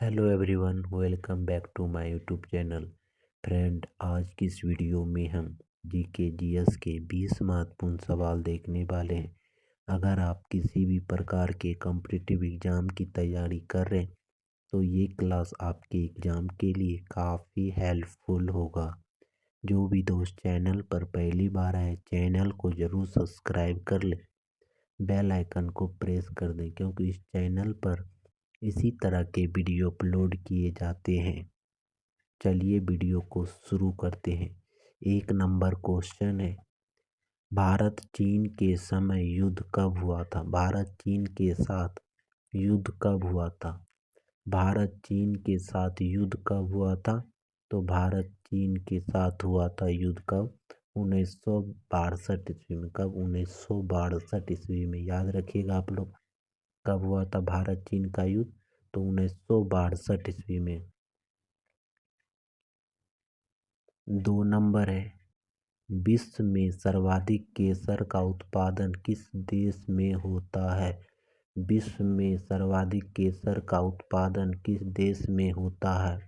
Hello everyone, welcome back to my YouTube channel. Friend, आज की इस वीडियो में हम जीके जीएस के 20 महत्वपूर्ण सवाल देखने वाले हैं। अगर आप किसी भी प्रकार के कॉम्पिटिटिव एग्ज़ाम की तैयारी कर रहे हैं तो ये क्लास आपके एग्ज़ाम के लिए काफ़ी हेल्पफुल होगा। जो भी दोस्त चैनल पर पहली बार आए, चैनल को ज़रूर सब्सक्राइब कर लें, बेल आइकन को प्रेस कर दें, क्योंकि इस चैनल पर इसी तरह के वीडियो अपलोड किए जाते हैं। चलिए वीडियो को शुरू करते हैं। 1 नंबर क्वेश्चन है, भारत चीन के समय युद्ध कब हुआ था? भारत चीन के साथ युद्ध कब हुआ था? भारत चीन के साथ युद्ध कब हुआ था? तो भारत चीन के साथ हुआ था युद्ध कब? 1962 ईस्वी में। कब? 1962 ईस्वी में। याद रखिएगा आप लोग, कब हुआ था भारत चीन का युद्ध? तो 1962 ईस्वी में। 2 नंबर है, विश्व में सर्वाधिक केसर का उत्पादन किस देश में होता है? विश्व में सर्वाधिक केसर का उत्पादन किस देश में होता है?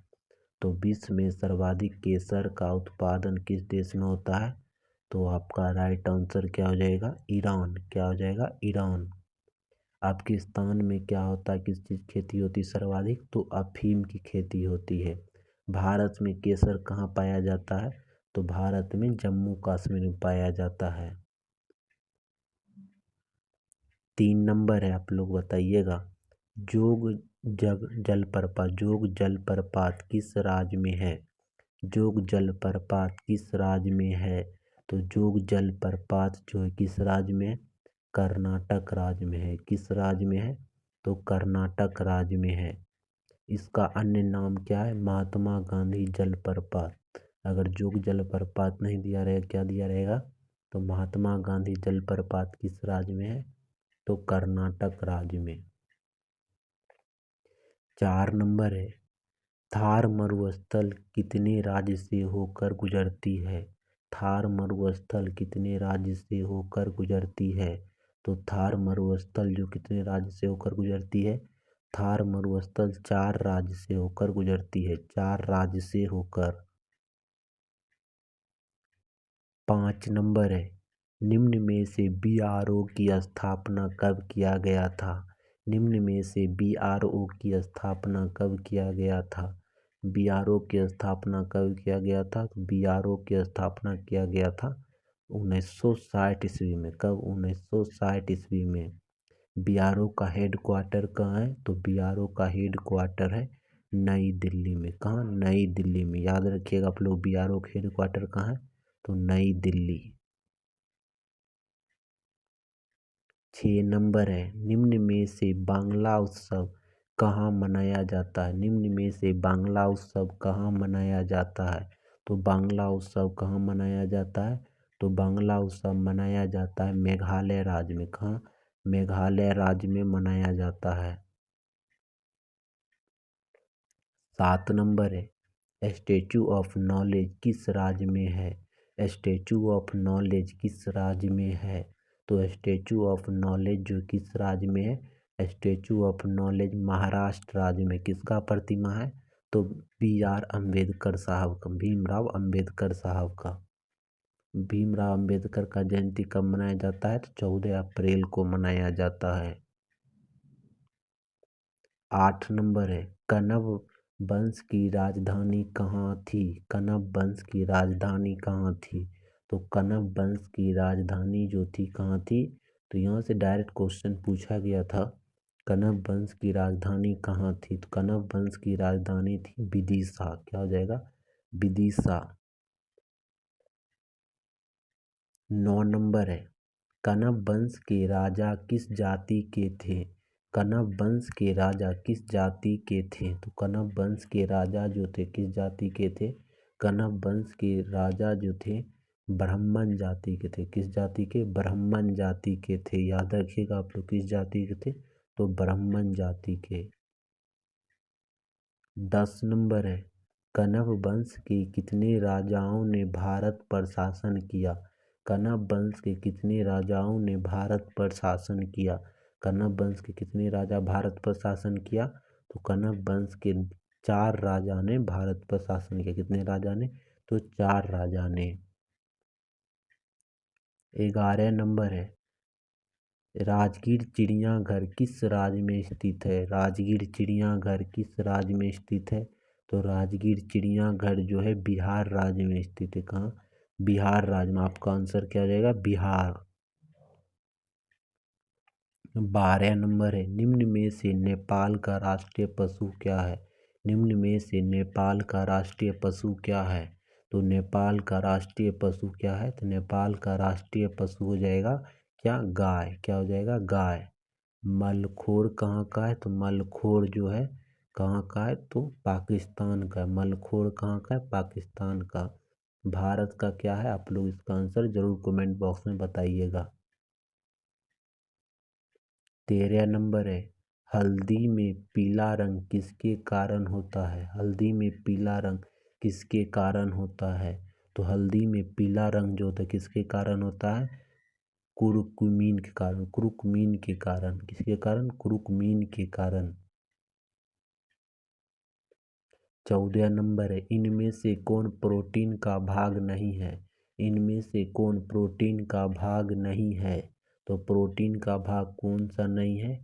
तो विश्व में सर्वाधिक केसर का उत्पादन किस देश में होता है? तो आपका राइट आंसर क्या हो जाएगा? ईरान। क्या हो जाएगा? ईरान। पाकिस्तान में क्या होता है, किस चीज़ खेती होती है सर्वाधिक? तो अफीम की खेती होती है। भारत में केसर कहाँ पाया जाता है? तो भारत में जम्मू कश्मीर में पाया जाता है। 3 नंबर है, आप लोग बताइएगा, जोग जलप्रपात किस राज्य में है? जोग जलप्रपात किस राज्य में है? तो जोग जलप्रपात जो है किस राज्य में है? कर्नाटक राज्य में है। किस राज्य में है? तो कर्नाटक राज्य में है। इसका अन्य नाम क्या है? महात्मा गांधी जलप्रपात। अगर जोग जलप्रपात नहीं दिया रहेगा, क्या दिया रहेगा? तो महात्मा गांधी जलप्रपात किस राज्य में है? तो कर्नाटक राज्य में। 4 नंबर है, थार मरुस्थल कितने राज्य से होकर गुजरती है? थार मरुस्थल कितने राज्य से होकर गुजरती है? तो थार मरुस्थल जो कितने राज्य से होकर गुजरती है? थार मरुस्थल 4 राज्य से होकर गुजरती है। 4 राज्य से होकर। 5 नंबर है, निम्न में से बीआरओ की स्थापना कब किया गया था? निम्न में से बीआरओ की स्थापना कब किया गया था? बीआरओ की स्थापना कब किया गया था? तो बीआरओ की स्थापना किया गया था 1960 ईस्वी में। कब? 1960 ईस्वी में। बीआरओ का हेड क्वार्टर कहाँ है? तो बीआरओ का हेड क्वार्टर है नई दिल्ली में। कहाँ? नई दिल्ली में। याद रखिएगा आप लोग, बीआरओ का हेड क्वार्टर कहाँ है? तो नई दिल्ली। 6 नंबर है, निम्न में से बांग्ला उत्सव कहाँ मनाया जाता है? निम्न में से बांग्ला उत्सव कहाँ मनाया जाता है? तो बांग्ला उत्सव कहाँ मनाया जाता है? तो बांग्ला उत्सव मनाया जाता है मेघालय राज्य में। कहाँ? मेघालय राज्य में मनाया जाता है। 7 नंबर है, स्टैचू ऑफ नॉलेज किस राज्य में है? स्टैचू ऑफ नॉलेज किस राज्य में है? तो स्टैचू ऑफ नॉलेज जो किस राज्य में है? स्टैचू ऑफ नॉलेज महाराष्ट्र राज्य में। किसका प्रतिमा है? तो BR अम्बेडकर साहब का, भीमराव अम्बेडकर साहब का। भीमराव अम्बेडकर का जयंती कब मनाया जाता है? तो 14 अप्रैल को मनाया जाता है। 8 नंबर है, कण्व वंश की राजधानी कहाँ थी? कण्व वंश की राजधानी कहाँ थी? तो कण्व वंश की राजधानी जो थी कहाँ थी? तो यहाँ से डायरेक्ट क्वेश्चन पूछा गया था, कण्व वंश की राजधानी कहाँ थी? तो कण्व वंश की राजधानी थी विदिशा। क्या हो जाएगा? विदिशा। 9 नंबर है, कण्व वंश के राजा किस जाति के थे? कण्व वंश के राजा किस जाति के थे? तो कण्व वंश के राजा जो थे किस जाति के थे? कण्व वंश के राजा जो थे ब्राह्मण जाति के थे। किस जाति के? ब्राह्मण जाति के थे। याद रखिएगा आप लोग, किस जाति के थे? तो ब्राह्मण जाति के। 10 नंबर है, कण्व वंश के कितने राजाओं ने भारत पर शासन किया? कण्व वंश के कितने राजाओं ने भारत पर शासन किया? कण्व वंश के कितने राजा भारत पर शासन किया? तो कनक वंश के 4 राजा ने भारत पर शासन किया। कितने राजा ने? तो 4 राजा ने। 11 नंबर है, राजगीर चिड़ियाघर किस राज्य में स्थित है? राजगीर चिड़ियाघर किस राज्य में स्थित है? तो राजगीर चिड़ियाघर जो है बिहार राज्य में स्थित है। कहाँ? बिहार राज्य में। आपका आंसर क्या हो जाएगा? बिहार। 12 नंबर है, निम्न में से नेपाल का राष्ट्रीय पशु क्या है? निम्न में से नेपाल का राष्ट्रीय पशु क्या है? तो नेपाल का राष्ट्रीय पशु क्या है? तो नेपाल का राष्ट्रीय पशु हो जाएगा क्या? गाय। क्या हो जाएगा? गाय। मलखोर कहाँ का है? तो मलखोर जो है कहाँ का है? तो पाकिस्तान का है। मलखोर कहाँ का है? पाकिस्तान का। भारत का क्या है? आप लोग इसका आंसर जरूर कमेंट बॉक्स में बताइएगा। 13 नंबर है, हल्दी में पीला रंग किसके कारण होता है? हल्दी में पीला रंग किसके कारण होता है? तो हल्दी में पीला रंग जो होता है किसके कारण होता है? कुरुकुमीन के कारण। कुरुकुमीन के कारण। किसके कारण? कुरुकुमीन के कारण। 14 नंबर है, इनमें से कौन प्रोटीन का भाग नहीं है? इनमें से कौन प्रोटीन का भाग नहीं है? तो प्रोटीन का भाग कौन सा नहीं है?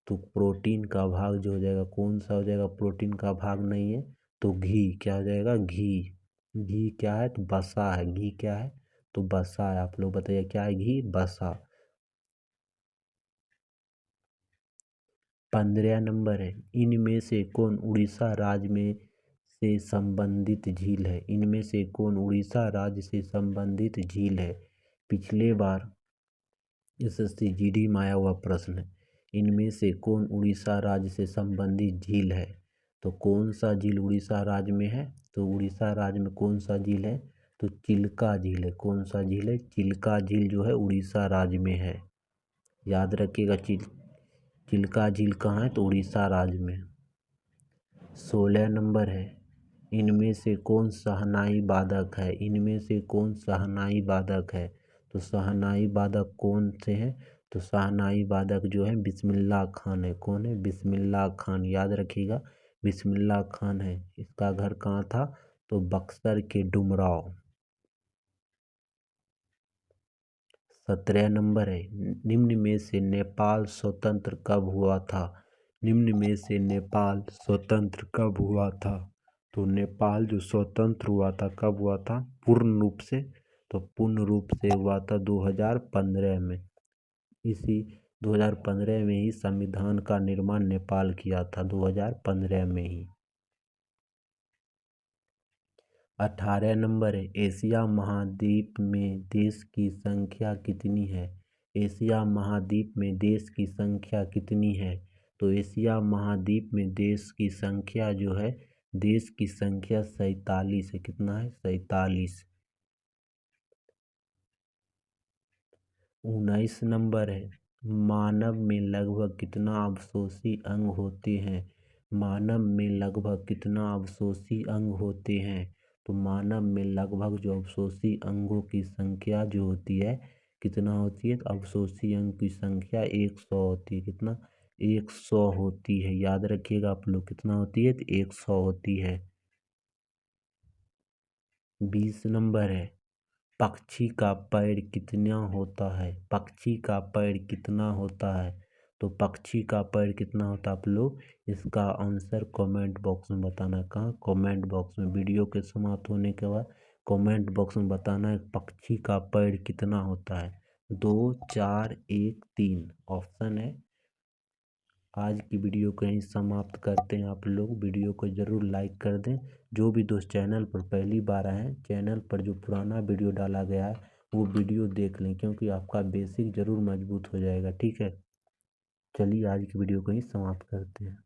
तो प्रोटीन का भाग जो हो जाएगा कौन सा हो जाएगा? प्रोटीन का भाग नहीं है तो घी। क्या हो जाएगा? घी। घी क्या है? तो बसा है। घी क्या है? तो बसा है। आप लोग बताइए क्या है? घी, बसा। 15 नंबर है, इनमें से कौन उड़ीसा राज्य में से संबंधित झील है? इनमें से कौन उड़ीसा राज्य से संबंधित झील है? पिछले बार एसएससी जीडी में आया हुआ प्रश्न है। इनमें से कौन उड़ीसा राज्य से संबंधित झील है? तो कौन सा झील उड़ीसा राज्य में है? तो उड़ीसा राज्य में कौन सा झील है? तो चिल्का झील है। कौन सा झील है? चिल्का झील जो है उड़ीसा राज्य में है। याद रखिएगा, चिल्का झील कहाँ है? तो उड़ीसा राज्य में। 16 नंबर है, इनमें से कौन शहनाई वादक है? इनमें से कौन शहनाई वादक है? तो शहनाई वादक कौन से हैं? तो शहनाई वादक जो है बिस्मिल्लाह खान है। कौन है? बिस्मिल्लाह खान। याद रखिएगा, बिस्मिल्लाह खान है। इसका घर कहाँ था? तो बक्सर के डुमराव। 17 नंबर है, निम्न में से नेपाल स्वतंत्र कब हुआ था? निम्न में से नेपाल स्वतंत्र कब हुआ था? तो नेपाल जो स्वतंत्र हुआ था कब हुआ था पूर्ण रूप से? तो पूर्ण रूप से हुआ था 2015 में। इसी 2015 में ही संविधान का निर्माण नेपाल किया था, 2015 में ही। 18 नंबर है, एशिया महाद्वीप में देश की संख्या कितनी है? एशिया महाद्वीप में देश की संख्या कितनी है? तो एशिया महाद्वीप में देश की संख्या जो है, देश की संख्या 47 है। कितना है? 47। 19 नंबर है, मानव में लगभग कितना अवशोषी अंग होते हैं? मानव में लगभग कितना अवशोषी अंग होते हैं? तो मानव में लगभग जो अवशोषी अंगों की संख्या जो होती है कितना होती है? तो अवशोषी अंग की संख्या 100 होती है। कितना? 100 होती है। याद रखिएगा आप लोग, कितना होती है? तो 100 होती है। 20 नंबर है, पक्षी का पैर कितना होता है? पक्षी का पैर कितना होता है? तो पक्षी का पैर कितना होता है? आप लोग इसका आंसर कमेंट बॉक्स में बताना। कहाँ? कमेंट बॉक्स में। वीडियो के समाप्त होने के बाद कमेंट बॉक्स में बताना है पक्षी का पैर कितना होता है। 2, 4, 1, 3 ऑप्शन है। आज की वीडियो को यहीं समाप्त करते हैं। आप लोग वीडियो को ज़रूर लाइक कर दें। जो भी दोस्त चैनल पर पहली बार आए हैं, चैनल पर जो पुराना वीडियो डाला गया है वो वीडियो देख लें, क्योंकि आपका बेसिक ज़रूर मजबूत हो जाएगा। ठीक है, चलिए आज की वीडियो को यहीं समाप्त करते हैं।